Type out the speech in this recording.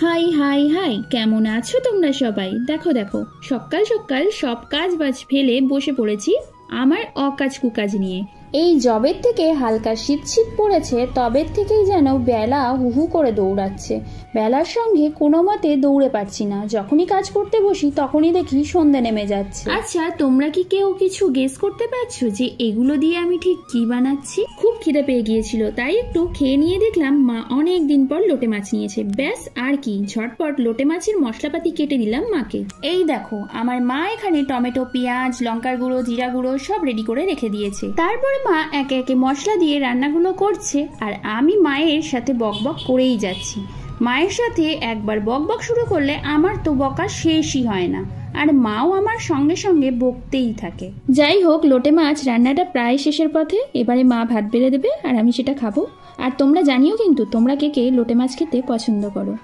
High high high, কেমন আছো তোমরা সবাই? দেখো দেখো, সকাল সকাল সব কাজ বাজ ফেলে বসে পড়েছি আমার অকাজ কুকাজ নিয়ে। এই জবের থেকে হালকা শীত শীত পড়েছে, তবের থেকেই যেন বেলা হুহু করে দৌড়াচ্ছে। বেলার সঙ্গে কোনো মতে দৌড়ে পাচ্ছি না। যখনই কাজ করতে বসি তখনই দেখি সন্ধে নেমে যাচ্ছে। আচ্ছা, তোমরা কি কেউ কিছু গেস করতে পারছো যে এগুলো দিয়ে আমি ঠিক কি বানাচ্ছি? খুব খিদে পেয়ে গিয়েছিল, তাই একটু খেয়ে নিয়ে দেখলাম মা অনেক দিন পর লোটে মাছ নিয়েছে। ব্যাস আর কি, ঝটপট লোটে মাছের মশলাপাতি কেটে দিলাম মাকে। এই দেখো, আমার মা এখানে টমেটো, পেঁয়াজ, লঙ্কার গুঁড়ো, জিরা গুঁড়ো সব রেডি করে রেখে দিয়েছে। তারপরে মা একে একে মশলা দিয়ে রান্নাগুলো করছে, আর আমি মায়ের সাথে বকবক করেই যাচ্ছি। মায়ের সাথে একবার বকবক শুরু করলে আমার তো বকা শেষই হয় না, আর মাও আমার সঙ্গে সঙ্গে বকতেই থাকে। যাই হোক, লোটে মাছ রান্নাটা প্রায় শেষের পথে। এবারে মা ভাত বেড়ে দেবে আর আমি সেটা খাবো। আর তোমরা জানিও কিন্তু তোমরা কে কে লোটে মাছ খেতে পছন্দ করো।